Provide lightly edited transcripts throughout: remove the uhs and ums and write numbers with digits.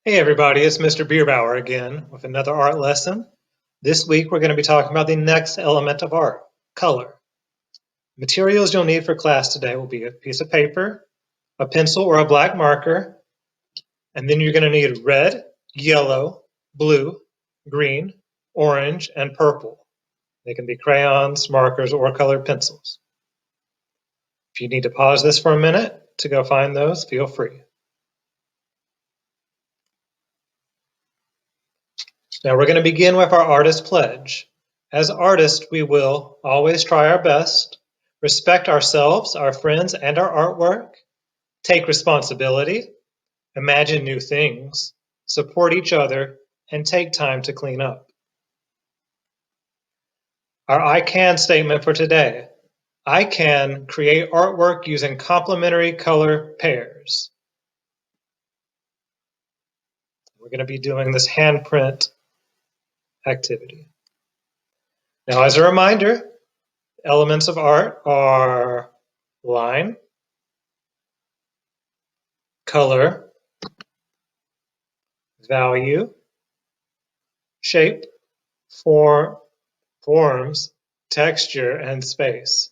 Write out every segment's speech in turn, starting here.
Hey everybody, it's Mr. Bierbauer again with another art lesson. This week we're going to be talking about the next element of art, color. Materials you'll need for class today will be a piece of paper, a pencil or a black marker, and then you're going to need red, yellow, blue, green, orange, and purple. They can be crayons, markers, or colored pencils. If you need to pause this for a minute to go find those, feel free. Now we're going to begin with our artist pledge. As artists, we will always try our best, respect ourselves, our friends, and our artwork, take responsibility, imagine new things, support each other, and take time to clean up. Our I can statement for today. I can create artwork using complementary color pairs. We're going to be doing this handprint activity. Now, as a reminder, elements of art are line, color, value, shape, forms, texture, and space.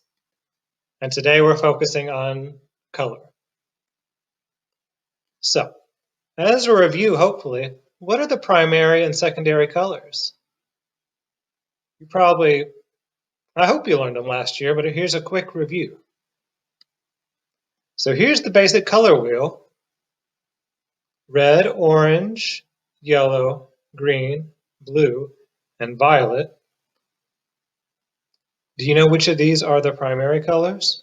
And today we're focusing on color. So, as a review, hopefully, what are the primary and secondary colors? I hope you learned them last year, but here's a quick review. So here's the basic color wheel. Red, orange, yellow, green, blue, and violet. Do you know which of these are the primary colors?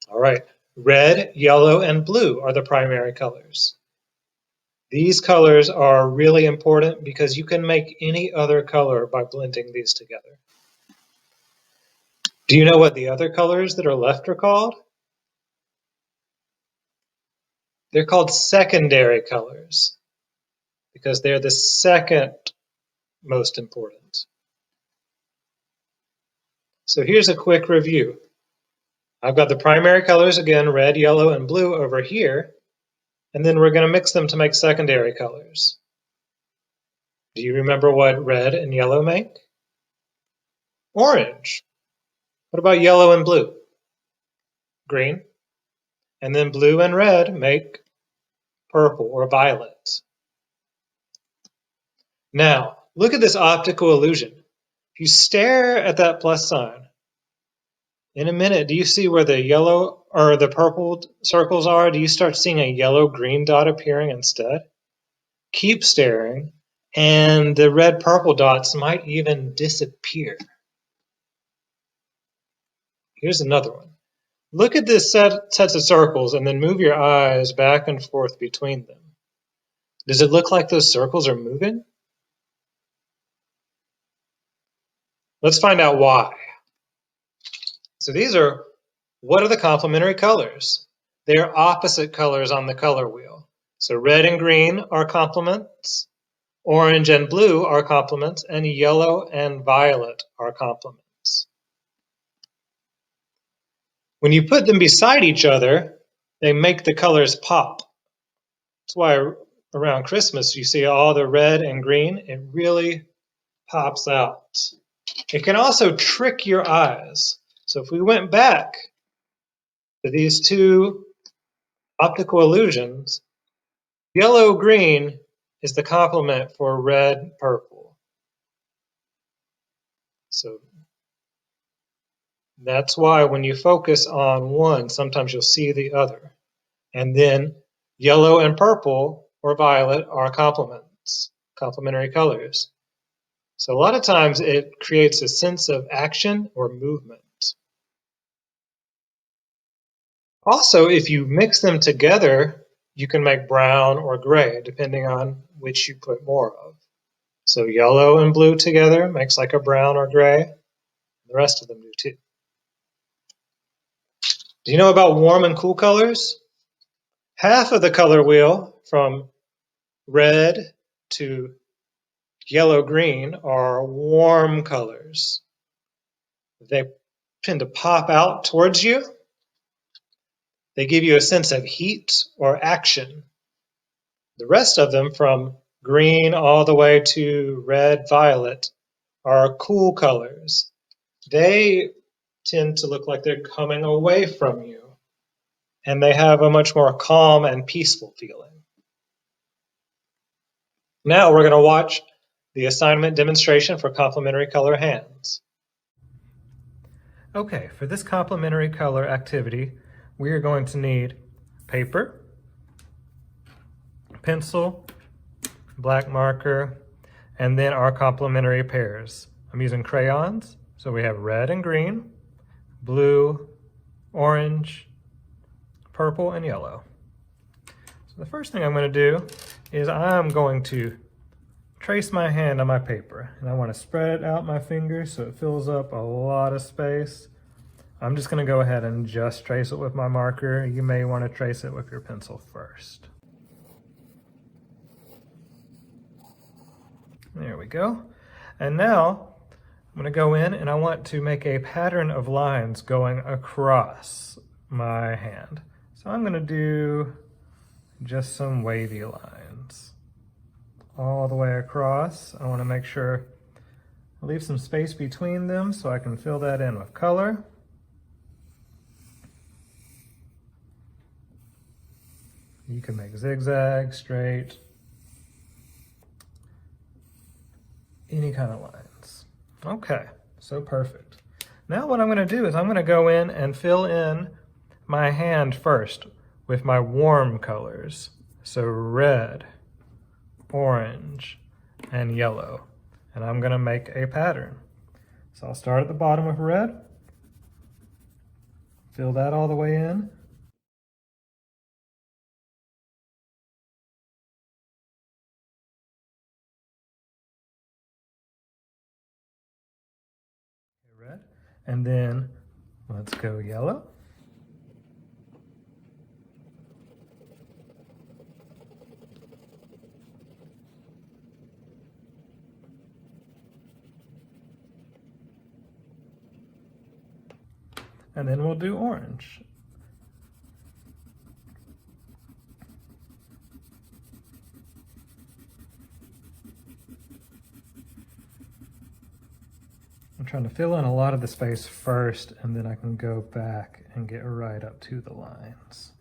All right, red, yellow, and blue are the primary colors. These colors are really important because you can make any other color by blending these together. Do you know what the other colors that are left are called? They're called secondary colors because they're the second most important. So here's a quick review. I've got the primary colors again, red, yellow, and blue over here, and then we're going to mix them to make secondary colors. Do you remember what red and yellow make? Orange. What about yellow and blue? Green. And then blue and red make purple or violet. Now, look at this optical illusion. If you stare at that plus sign, in a minute, do you see where the yellow or the purple circles are? Do you start seeing a yellow-green dot appearing instead? Keep staring, and the red-purple dots might even disappear. Here's another one. Look at this sets of circles and then move your eyes back and forth between them. Does it look like those circles are moving? Let's find out why. So what are the complementary colors? They are opposite colors on the color wheel. So red and green are complements, orange and blue are complements, and yellow and violet are complements. When you put them beside each other, they make the colors pop. That's why around Christmas you see all the red and green. It really pops out. It can also trick your eyes. So if we went back to these two optical illusions, yellow-green is the complement for red-purple. So that's why when you focus on one, sometimes you'll see the other. And then yellow and purple or violet are complements, complementary colors. So a lot of times it creates a sense of action or movement. Also, if you mix them together, you can make brown or gray, depending on which you put more of. So yellow and blue together makes like a brown or gray. The rest of them do too. Do you know about warm and cool colors? Half of the color wheel from red to yellow-green are warm colors. They tend to pop out towards you. They give you a sense of heat or action. The rest of them, from green all the way to red, violet, are cool colors. They tend to look like they're coming away from you, and they have a much more calm and peaceful feeling. Now we're going to watch the assignment demonstration for complementary color hands. Okay, for this complementary color activity, we are going to need paper, pencil, black marker, and then our complementary pairs. I'm using crayons, so we have red and green, blue, orange, purple, and yellow. So the first thing I'm going to do is I'm going to trace my hand on my paper, and I want to spread out my fingers so it fills up a lot of space. I'm just going to go ahead and just trace it with my marker. You may want to trace it with your pencil first. There we go. And now I'm going to go in and I want to make a pattern of lines going across my hand. So I'm going to do just some wavy lines all the way across. I want to make sure I leave some space between them so I can fill that in with color. You can make zigzag, straight, any kind of lines. Okay, so perfect. Now what I'm going to do is I'm going to go in and fill in my hand first with my warm colors. So red, orange, and yellow. And I'm going to make a pattern. So I'll start at the bottom with red, fill that all the way in. Red, and then let's go yellow. And then we'll do orange. I'm trying to fill in a lot of the space first, and then I can go back and get right up to the lines.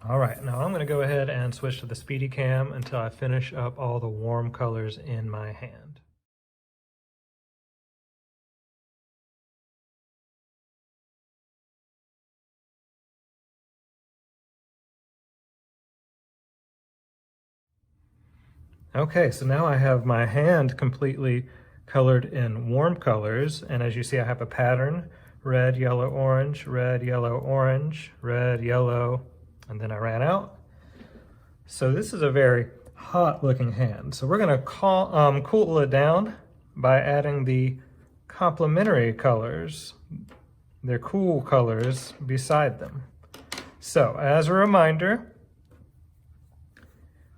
All right, now I'm going to go ahead and switch to the Speedy Cam until I finish up all the warm colors in my hand. Okay, so now I have my hand completely colored in warm colors, and as you see I have a pattern: red, yellow, orange, red, yellow, orange, red, yellow, and then I ran out. So this is a very hot looking hand. So we're going to cool it down by adding the complementary colors, their cool colors, beside them. So as a reminder,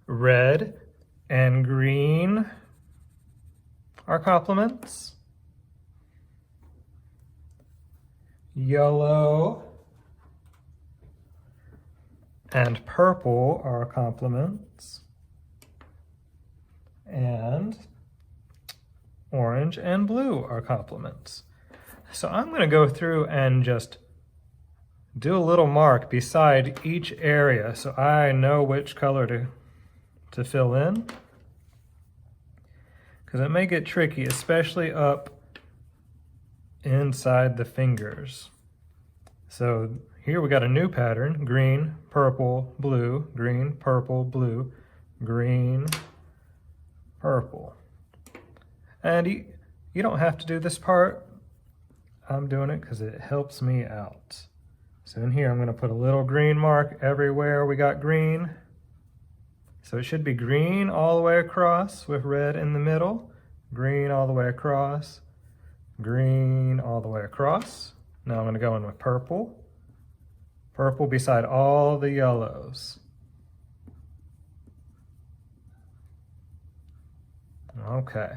red and green are complements. Yellow and purple are complements. And orange and blue are complements. So I'm going to go through and just do a little mark beside each area so I know which color to fill in, because it may get tricky, especially up inside the fingers. So here we got a new pattern: green, purple, blue, green, purple, blue, green, purple. And you don't have to do this part. I'm doing it because it helps me out. So in here I'm going to put a little green mark everywhere we got green. So it should be green all the way across with red in the middle, green all the way across, green all the way across. Now I'm going to go in with purple, purple beside all the yellows. Okay,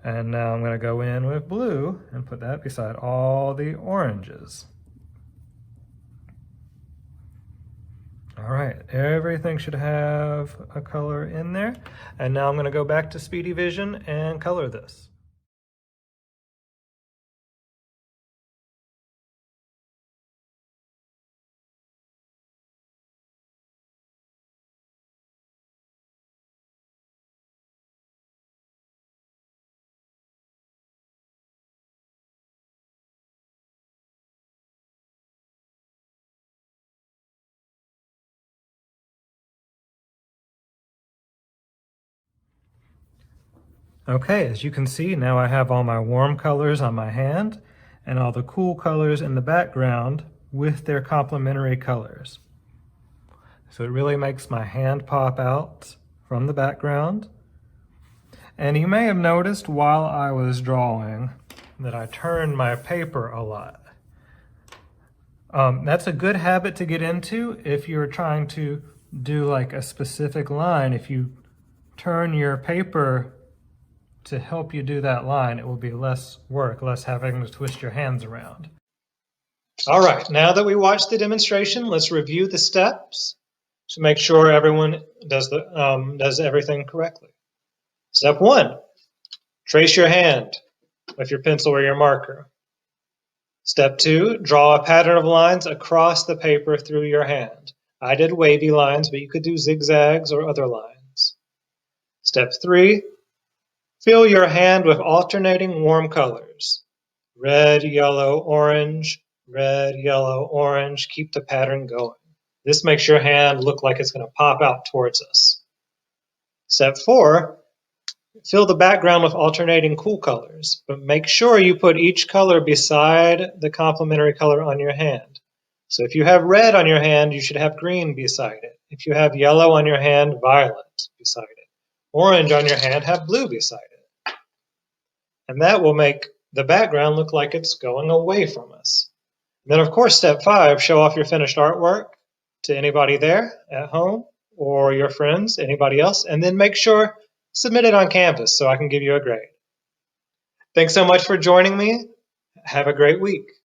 and now I'm going to go in with blue and put that beside all the oranges. All right, everything should have a color in there. And now I'm going to go back to Speedy Vision and color this. Okay, as you can see, now I have all my warm colors on my hand and all the cool colors in the background with their complementary colors. So it really makes my hand pop out from the background. And you may have noticed while I was drawing that I turned my paper a lot. That's a good habit to get into if you're trying to do like a specific line. If you turn your paper to help you do that line, it will be less work, less having to twist your hands around. All right, now that we watched the demonstration, let's review the steps to make sure everyone does everything correctly. Step 1, trace your hand with your pencil or your marker. Step 2, draw a pattern of lines across the paper through your hand. I did wavy lines, but you could do zigzags or other lines. Step 3, fill your hand with alternating warm colors. Red, yellow, orange, red, yellow, orange. Keep the pattern going. This makes your hand look like it's going to pop out towards us. Step 4, fill the background with alternating cool colors, but make sure you put each color beside the complementary color on your hand. So if you have red on your hand, you should have green beside it. If you have yellow on your hand, violet beside it. Orange on your hand, have blue beside it. And that will make the background look like it's going away from us. And then, of course, step 5, show off your finished artwork to anybody there at home or your friends, anybody else, and then make sure submit it on Canvas so I can give you a grade. Thanks so much for joining me. Have a great week.